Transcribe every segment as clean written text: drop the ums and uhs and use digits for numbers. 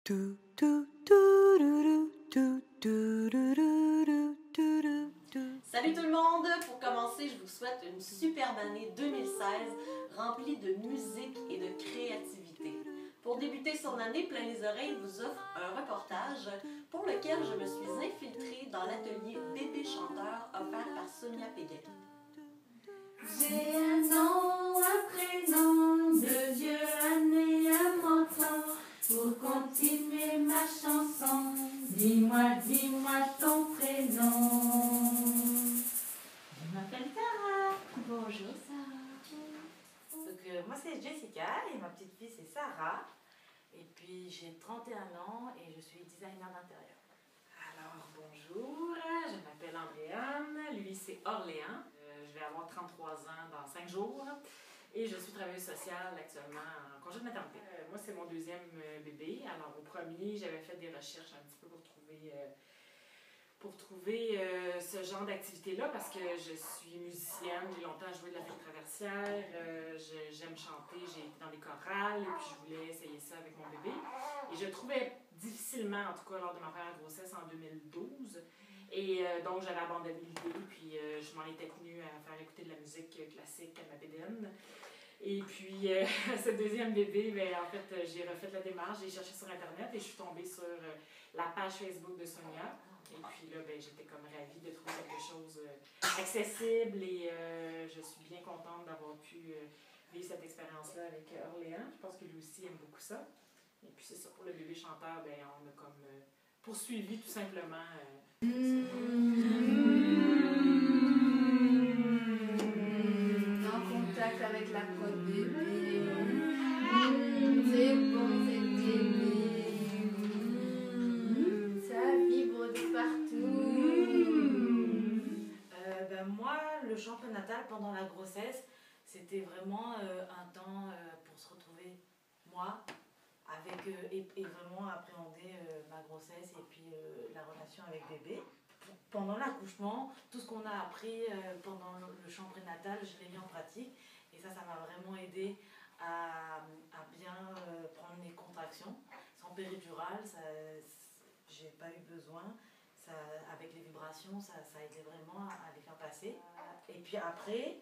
Salut tout le monde! Pour commencer, je vous souhaite une superbe année 2016 remplie de musique et de créativité. Pour débuter son année plein les oreilles, vous offre un reportage pour lequel je me suis infiltrée dans l'atelier Bébé Chanteur offert par Sonia Péguet. J'ai un nom, un prénom, 2 yeux, un nez, un menton. Pour continuer ma chanson, dis-moi ton prénom. Je m'appelle Sarah. Bonjour Sarah. Donc moi c'est Jessica et ma petite fille c'est Sarah. Et puis j'ai 31 ans et je suis designer d'intérieur. Alors bonjour, je m'appelle Andréane, lui c'est Orléans. Je vais avoir 33 ans dans 5 jours et je suis travailleuse sociale actuellement en congé de maternité. Moi c'est mon deuxième bébé. Alors au premier j'avais fait des recherches un petit peu pour trouver ce genre d'activité-là parce que je suis musicienne, j'ai longtemps joué de la flûte traversière, j'aime chanter, j'ai été dans des chorales et puis je voulais essayer ça avec mon bébé. Et je le trouvais difficilement, en tout cas lors de ma première grossesse en 2012. Et donc j'avais abandonné l'idée, puis je m'en étais tenue à faire écouter de la musique classique à ma bédaine. Et puis ce deuxième bébé, ben, en fait j'ai refait la démarche, j'ai cherché sur internet et je suis tombée sur la page Facebook de Sonia. Et puis là, ben, j'étais comme ravie de trouver quelque chose accessible et je suis bien contente d'avoir pu vivre cette expérience-là avec Orléans. Je pense que lui aussi aime beaucoup ça. Et puis c'est ça, pour le bébé chanteur, ben, on a comme poursuivi tout simplement. En contact avec la peau de bébé. C'est bon, c'est bébé. Ça vibre de partout. Moi le chant prénatal pendant la grossesse c'était vraiment un temps pour se retrouver moi avec, et vraiment appréhender ma grossesse et puis la relation avec bébé. Pendant l'accouchement, tout ce qu'on a appris pendant le chant prénatal, je l'ai mis en pratique et ça m'a vraiment aidé à bien prendre mes contractions. Sans péridurale, j'ai pas eu besoin. Ça, avec les vibrations, ça aidait vraiment à les faire passer. Et puis après,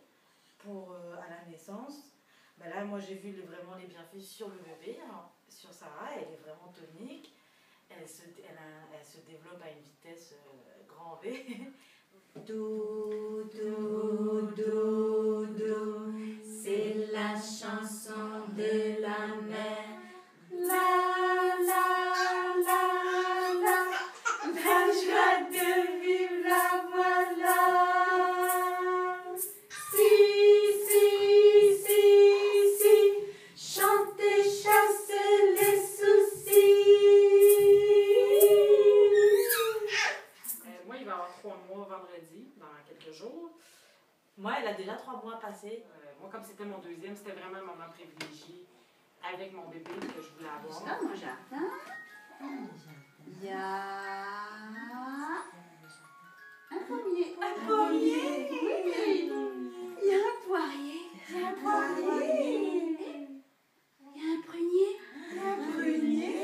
à la naissance, ben là, moi j'ai vu vraiment les bienfaits sur le bébé. Alors, sur Sarah, elle est vraiment tonique. Elle se développe à une vitesse grand V. Do, do, do, do, c'est la chanson de la mer. La, la, la, la, la joie de vivre, la voilà. Si, si, si, si, chanter chasse les soucis. Moi, il va avoir 3 mois vendredi, dans quelques jours. Moi, elle a déjà 3 mois passés. Moi, comme c'était mon deuxième, c'était vraiment un moment privilégié avec mon bébé que je voulais avoir. Dans mon jardin, il y a un pommier. Un pommier. Il y a un poirier. Il y a un poirier. Il y a un prunier. Il y a un prunier.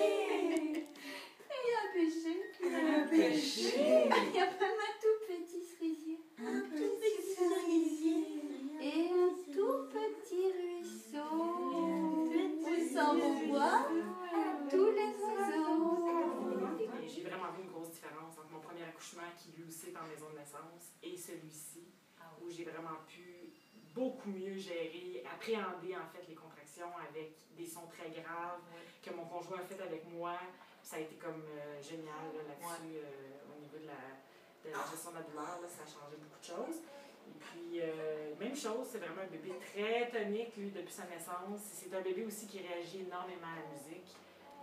Et il y a un pêcher. Il y a un pêcher. Il y a pas un tout petit cerisier. Un petit cerisier. Et un tout petit ruisseau. Où s'en vont boire tous les oiseaux. Et j'ai vraiment vu une grosse différence entre mon premier accouchement, qui lui aussi est en maison de naissance, et celui-ci, où j'ai vraiment pu beaucoup mieux gérer, appréhender en fait les contractions avec des sons très graves que mon conjoint a fait avec moi. Ça a été comme génial là-dessus au niveau de la gestion de la douleur, là, ça a changé beaucoup de choses. Et puis, même chose, c'est vraiment un bébé très tonique, lui, depuis sa naissance. C'est un bébé aussi qui réagit énormément à la musique.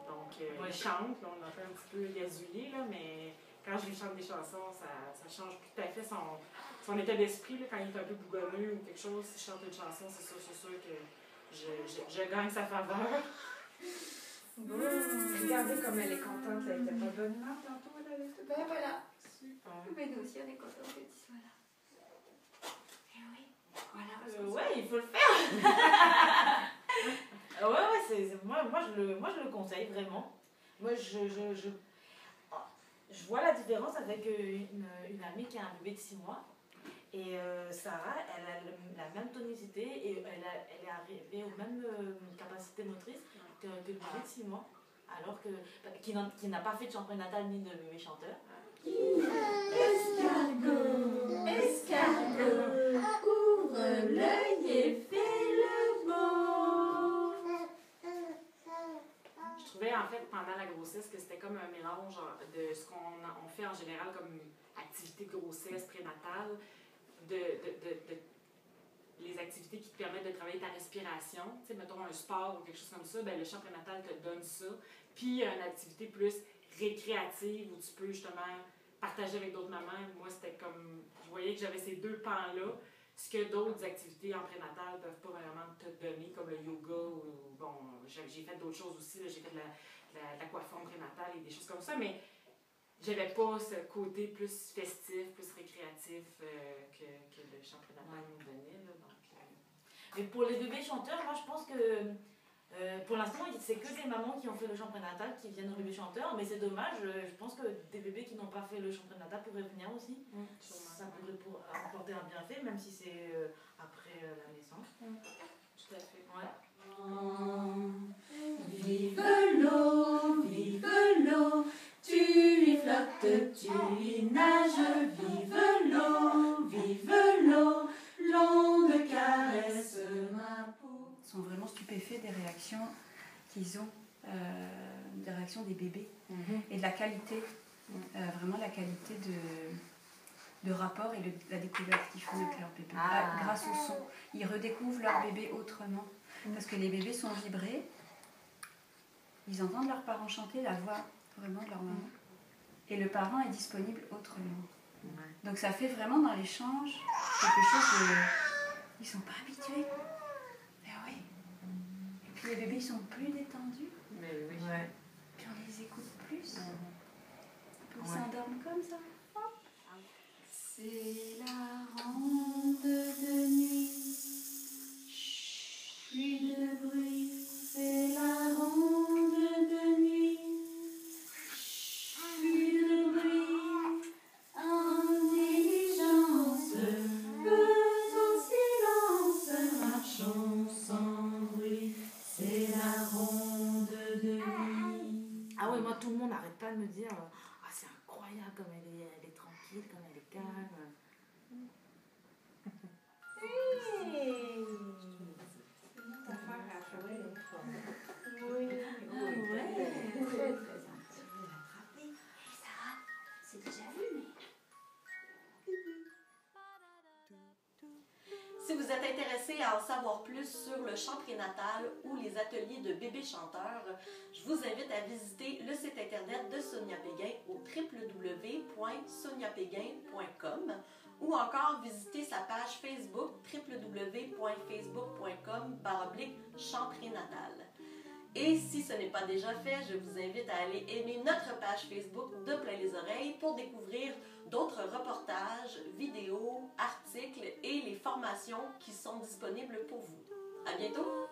Donc, il chante, là, on entend un petit peu gazouiller, là, mais quand je lui chante des chansons, ça change tout à fait son état d'esprit. Là, quand il est un peu bougonneux ou quelque chose, si je chante une chanson, c'est sûr que je gagne sa faveur. Regardez comme elle est contente, là, elle était pas bonne humeur tantôt, elle avait tout. Ben voilà. Super. Mais nous aussi, on est contents que tu sois là. Et oui, voilà. Ouais, il faut le faire. Ouais, moi je le conseille vraiment. Moi, je vois la différence avec une amie qui a un bébé de 6 mois. Et Sarah, elle a la même tonicité et elle est arrivée aux mêmes capacités motrices que le bébé de 6 mois. Alors que, qui n'a pas fait de chant prénatal ni de bébé chanteur. Escargot, escargot, ouvre l'œil et fais le beau. Je trouvais en fait pendant la grossesse que c'était comme un mélange de ce qu'on fait en général comme activité de grossesse prénatale, les activités qui te permettent de travailler ta respiration. Tu sais, mettons un sport ou quelque chose comme ça, ben, le chant prénatal te donne ça. Puis une activité plus récréative où tu peux justement partager avec d'autres mamans. Moi, c'était comme, je voyais que j'avais ces deux pans-là, ce que d'autres activités en prénatal ne peuvent pas vraiment te donner, comme le yoga ou, bon, j'ai fait d'autres choses aussi, j'ai fait de l'aquaforme prénatale et des choses comme ça, mais j'avais pas ce côté plus festif, plus récréatif que le chant prénatal nous donnait. Là, donc, Mais pour les bébés chanteurs, moi je pense que pour l'instant, c'est que des mamans qui ont fait le chant prénatal qui viennent au bébé chanteur, mais c'est dommage, je pense que des bébés qui n'ont pas fait le chant prénatal pourraient venir aussi. Ça pourrait apporter un bienfait, même si c'est après la naissance. tout à fait. Ouais. Vive l'eau, tu y flottes, tu y nages. Vive l'eau, l'onde caresse ma peau. Ils sont vraiment stupéfaits des réactions qu'ils ont, des réactions des bébés et de la qualité, vraiment la qualité de rapport et la découverte qu'ils font avec leur bébé. Grâce au son, ils redécouvrent leur bébé autrement. Parce que les bébés sont vibrés, ils entendent leurs parents chanter la voix vraiment de leur maman. Et le parent est disponible autrement. Donc ça fait vraiment dans l'échange quelque chose de... Ils sont pas habitués. Mais oui. Et puis les bébés ils sont plus détendus. Mais oui. Ouais. Puis on les écoute plus. Ils s'endorment comme ça. C'est la ronde de nuit. Plus de bruit, c'est la ronde de nuit. Plus de bruit, en diligence, faisons silence, marchons sans bruit, c'est la ronde de nuit. Ah ouais, moi tout le monde n'arrête pas de me dire ah c'est incroyable comme elle est tranquille, comme elle est calme. Si vous êtes intéressé à en savoir plus sur le chant prénatal ou les ateliers de bébés chanteurs, je vous invite à visiter le site internet de Sonia Péguin au www.soniapéguin.com ou encore visiter sa page Facebook www.facebook.com/chant prénatal. Et si ce n'est pas déjà fait, je vous invite à aller aimer notre page Facebook de Plein les Oreilles pour découvrir d'autres reportages, vidéos, articles et les formations qui sont disponibles pour vous. À bientôt!